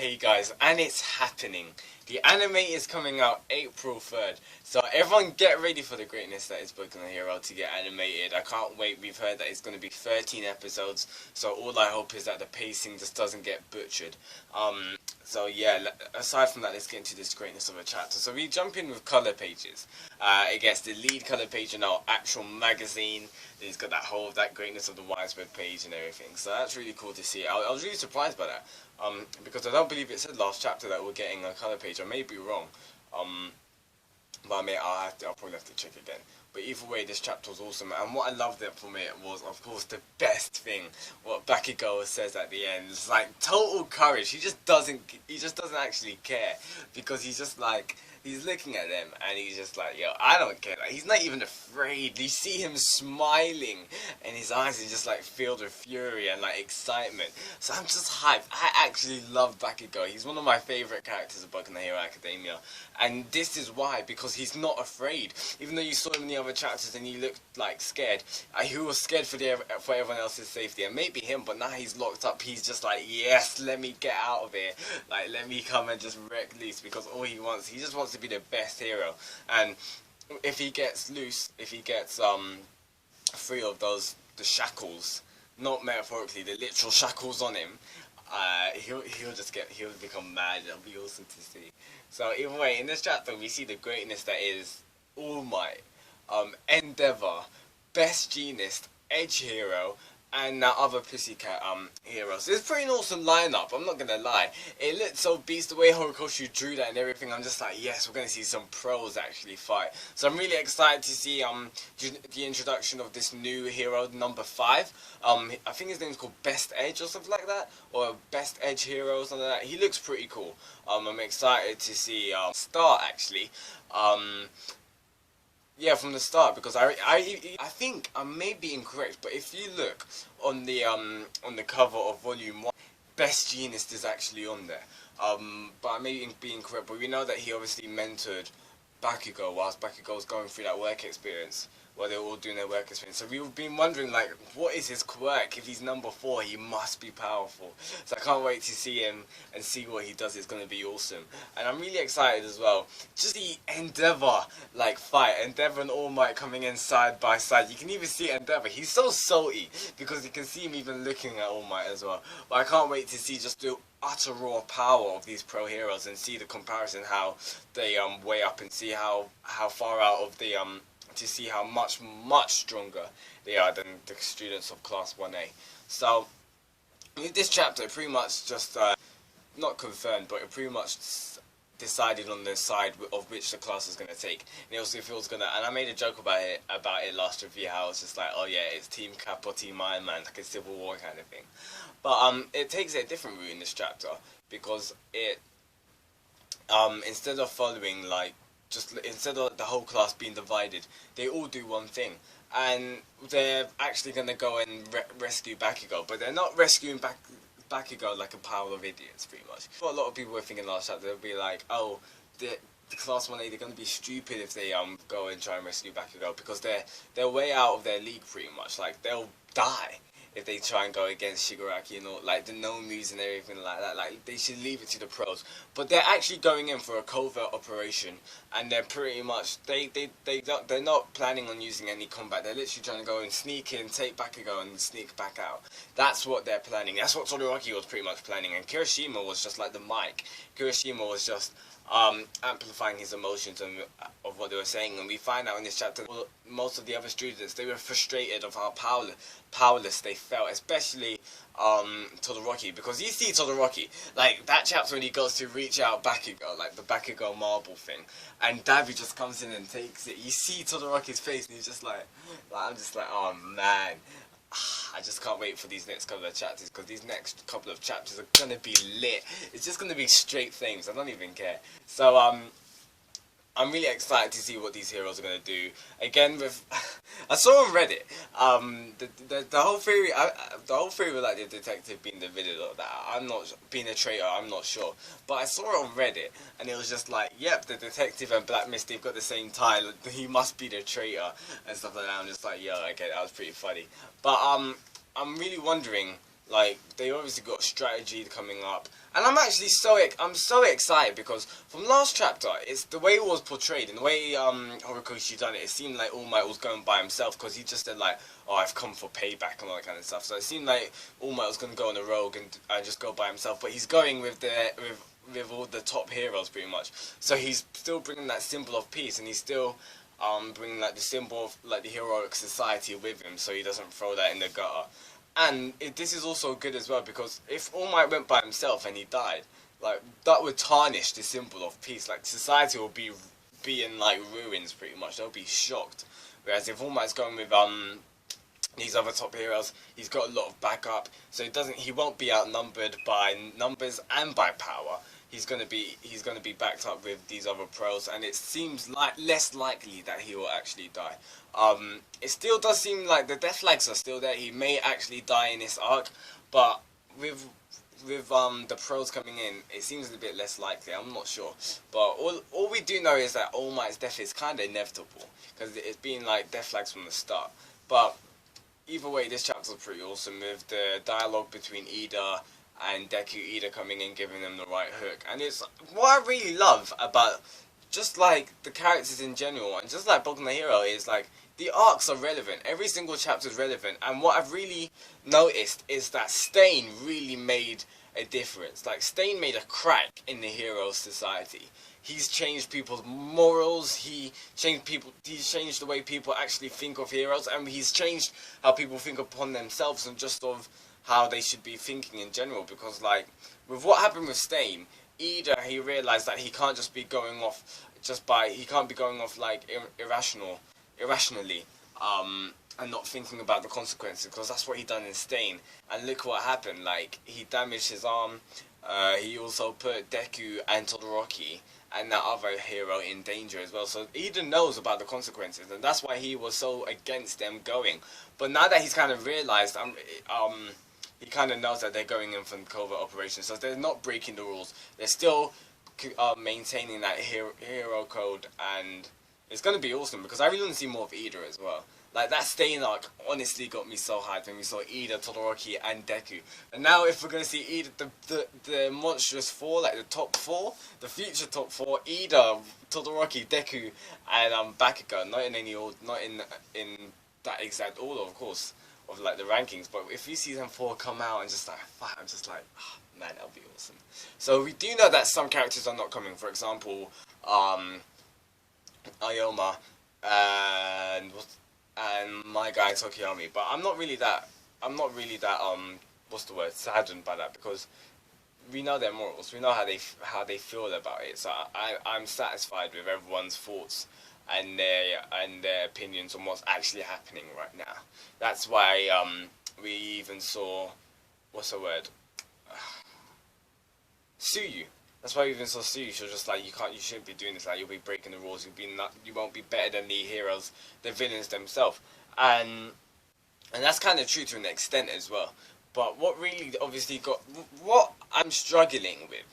Hey guys, and it's happening. The anime is coming out April 3rd. So everyone get ready for the greatness that is Boku no Hero to get animated. I can't wait. We've heard that it's going to be 13 episodes. So all I hope is that the pacing just doesn't get butchered. So yeah, aside from that, let's get into this greatness of a chapter. So we jump in with color pages. It gets the lead color page in our actual magazine. Then it's got that greatness of the widespread page and everything. So that's really cool to see. I was really surprised by that. Because I don't believe it said last chapter that we're getting a color page. I may be wrong. But I'll probably have to check again. But either way, this chapter was awesome, and what I loved from it was, of course, the best thing. What Bakugou says at the end, it's like total courage. He just doesn't actually care, because he's just like, he's looking at them, and he's just like, yo, I don't care. Like, he's not even afraid. You see him smiling, and his eyes are just like filled with fury and like excitement. So I'm just hyped. I actually love Bakugou. He's one of my favorite characters of Boku no Hero Academia, and this is why, because he's not afraid. Even though you saw him in the other chapters and he looked like scared, he was scared for everyone else's safety, and maybe him, but now he's locked up. He's just like, yes, let me get out of here. Like, let me come and just wreck loose, because all he just wants to be the best hero. And if he gets loose, if he gets free of the shackles, not metaphorically, the literal shackles on him, he'll become mad. It'll be awesome to see. So either way, in this chapter we see the greatness that is All Might, Endeavor, Best Genist, Edge Hero, and other Pussycat heroes. It's a pretty awesome lineup, I'm not gonna lie. It looked so beast, the way Horikoshi drew that and everything. I'm just like, yes, we're gonna see some pros actually fight. So I'm really excited to see the introduction of this new hero, number 5. I think his name's called Best Edge or something like that, or Best Edge Hero or something like that. He looks pretty cool. I'm excited to see Star actually. Yeah, from the start, because I think I may be incorrect, but if you look on the cover of Volume 1, Best Genist is actually on there. But I may be incorrect, but we know that he obviously mentored Bakugou whilst Bakugou was going through that work experience, while they were all doing their work experience. So we've been wondering, like, what is his quirk? If he's number 4, he must be powerful. So I can't wait to see him and see what he does. It's going to be awesome. And I'm really excited as well. Just the Endeavor, like, fight. Endeavor and All Might coming in side by side. You can even see Endeavor. He's so salty, because you can see him even looking at All Might as well. But I can't wait to see just the utter raw power of these pro heroes and see the comparison, how they weigh up, and see how far out of the to see how much stronger they are than the students of class 1A. So with this chapter, it pretty much just not confirmed, but it pretty much decided on the side of which the class is going to take. And it also feels gonna, and I made a joke about it last review, how it's just like, oh yeah, it's Team Cap or Team Iron Man, like a Civil War kind of thing. But it takes a different route in this chapter, because it instead of following, like, instead of the whole class being divided, they all do one thing, and they're actually gonna go and rescue Bakugou, but they're not rescuing Bakugou like a pile of idiots, pretty much. What a lot of people were thinking last chapter, they'll be like, oh, the class 1A, they're gonna be stupid if they go and try and rescue Bakugou, because they're way out of their league, pretty much. Like, they'll die if they try and go against Shigaraki and all, like the Nomus and everything like that. Like, they should leave it to the pros. But they're actually going in for a covert operation, and they're pretty much, they're not planning on using any combat. They're literally trying to go and sneak in, take Bakugou, and sneak back out. That's what they're planning. That's what Todoroki was pretty much planning, and Kirishima was just like the mic. Kirishima was just amplifying his emotions of what they were saying. And we find out in this chapter, most of the other students, they were frustrated of how powerless they felt, especially Todoroki, because you see Todoroki, like, that chapter when he goes to reach out Bakugou, like the Bakugou marble thing, and Dabi just comes in and takes it. You see Todoroki's face, and he's just like I'm just like, oh man, I just can't wait for these next couple of chapters, because these next couple of chapters are gonna be lit. It's just gonna be straight flames. I don't even care. So I'm really excited to see what these heroes are gonna do. Again, with I saw on Reddit the whole theory with, like, the detective being the villain of that. I'm not being a traitor. I'm not sure, but I saw it on Reddit, and it was just like, yep, the detective and Black Mist, they've got the same tie. He must be the traitor and stuff like that. I'm just like, yo, okay, that was pretty funny. But I'm really wondering, Like, they obviously got strategy coming up, and I'm so excited because from last chapter, it's the way it was portrayed and the way Horikoshi done it. It seemed like All Might was going by himself because he just said like, "Oh, I've come for payback" and all that kind of stuff. So it seemed like All Might was going to go on a rogue and just go by himself, but he's going with with all the top heroes pretty much. So he's still bringing that symbol of peace, and he's still bringing like the symbol of like the heroic society with him, so he doesn't throw that in the gutter. And this is also good as well because if All Might went by himself and he died, like that would tarnish the symbol of peace. Like society will be in like ruins pretty much. They'll be shocked. Whereas if All Might's going with these other top heroes, he's got a lot of backup, so he won't be outnumbered by numbers and by power. He's gonna be backed up with these other pros, and it seems like less likely that he will actually die. It still does seem like the death flags are still there. He may actually die in this arc, but with the pros coming in, it seems a bit less likely. I'm not sure, but all we do know is that All Might's death is kind of inevitable because it's been like death flags from the start. But either way, this chapter's pretty awesome with the dialogue between Ida and Deku. Ida coming in, giving them the right hook, and it's what I really love about just like the characters in general, and just like Boku no Hero is like the arcs are relevant. Every single chapter is relevant, and what I've really noticed is that Stain really made a difference. Like Stain made a crack in the hero society. He's changed people's morals. He changed the way people actually think of heroes, and he's changed how people think upon themselves and just of how they should be thinking in general. Because like with what happened with Stain, Ida, he realized that he can't just be going off he can't be going off like irrationally and not thinking about the consequences, because that's what he done in Stain. And look what happened. Like he damaged his arm. He also put Deku and Todoroki and that other hero in danger as well. So Ida knows about the consequences, and that's why he was so against them going. But now that he's kind of realized, he kind of knows that they're going in for covert operations, so they're not breaking the rules. They're still maintaining that hero code, and it's going to be awesome because I really want to see more of Ida as well. Like that Stain arc honestly got me so hyped when we saw Ida, Todoroki, and Deku. And now if we're going to see Ida, the monstrous four, like the top four, the future top four, Ida, Todoroki, Deku, and Bakugou. Not in any order, not in that exact order, of course, of like the rankings. But if you see them four come out and just like fight, I'm just like, oh, man, that'll be awesome. So we do know that some characters are not coming. For example, Ayoma and my guy Tokiyami, but I'm not really that what's the word, saddened by that, because we know their morals, we know how they feel about it. So I'm satisfied with everyone's thoughts and their opinions on what's actually happening right now. That's why we even saw, what's the word, Suyu. That's why we even saw Suyu. She was just like, you shouldn't be doing this. Like, you'll be breaking the rules. You won't be better than the heroes, the villains themselves. And that's kind of true to an extent as well. But what really obviously what I'm struggling with,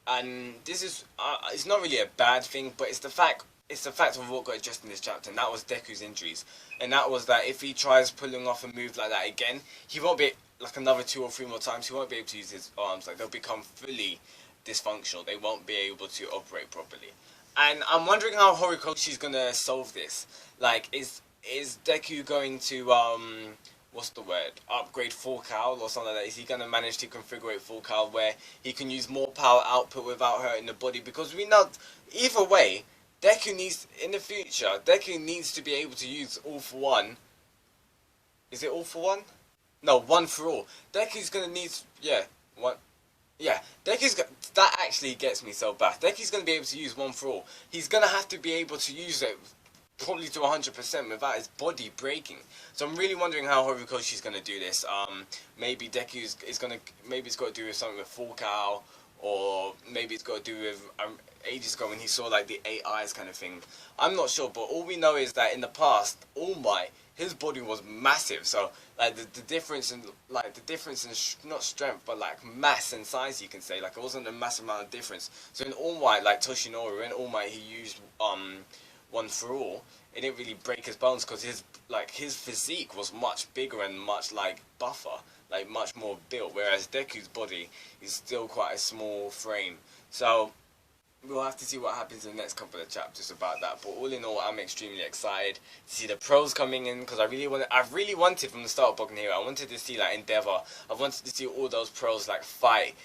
and this is it's not really a bad thing, but it's the fact of what got addressed in this chapter, and that was Deku's injuries. And that was that if he tries pulling off a move like that again, he won't be, like another 2 or 3 more times, he won't be able to use his arms. Like, they'll become fully dysfunctional. They won't be able to operate properly. And I'm wondering how Horikoshi's gonna solve this. Like, is Deku going to what's the word, upgrade Full Cowl or something like that? Is he gonna manage to configure Full Cowl where he can use more power output without hurting the body? Because we know either way, Deku needs, in the future, Deku needs to be able to use All for One. Is it All for One? No, One for All. Deku's gonna need, yeah, one. Yeah, that actually gets me so bad. Deku's going to be able to use One for All. He's going to have to be able to use it probably to 100% without his body breaking. So I'm really wondering how Horikoshi's going to do this. Maybe Deku is going to, maybe it's got to do with something with Full Cowl, or maybe it's got to do with ages ago when he saw like the 8 eyes kind of thing. I'm not sure, but all we know is that in the past, All Might, his body was massive. So like the difference in not strength but like mass and size, you can say, like it wasn't a massive amount of difference. So in All Might, like Toshinori, in All Might he used One for All, it didn't really break his bones because his physique was much bigger and much like buffer. like much more built, whereas Deku's body is still quite a small frame. So we'll have to see what happens in the next couple of chapters about that. But all in all, I'm extremely excited to see the pros coming in, because I've really wanted from the start of Boku no Hero, I wanted to see like Endeavor, I wanted to see all those pros like fight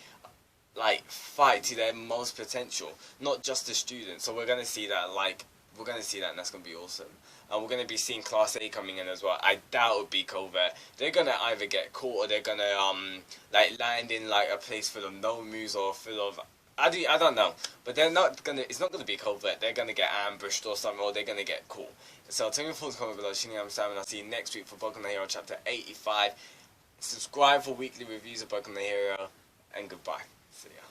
to their most potential, not just the students. So we're gonna see that, and that's gonna be awesome. And we're gonna be seeing Class A coming in as well. I doubt it'll be covert. They're gonna either get caught, or they're gonna like land in like a place full of no moves, or full of I don't know, but they're not gonna. It's not gonna be covert. They're gonna get ambushed or something, or they're gonna get caught. So tell me your thoughts, comment below. Shinigami Sam, and I'll see you next week for Boku no Hero chapter 85. Subscribe for weekly reviews of Boku no Hero, and goodbye. See ya.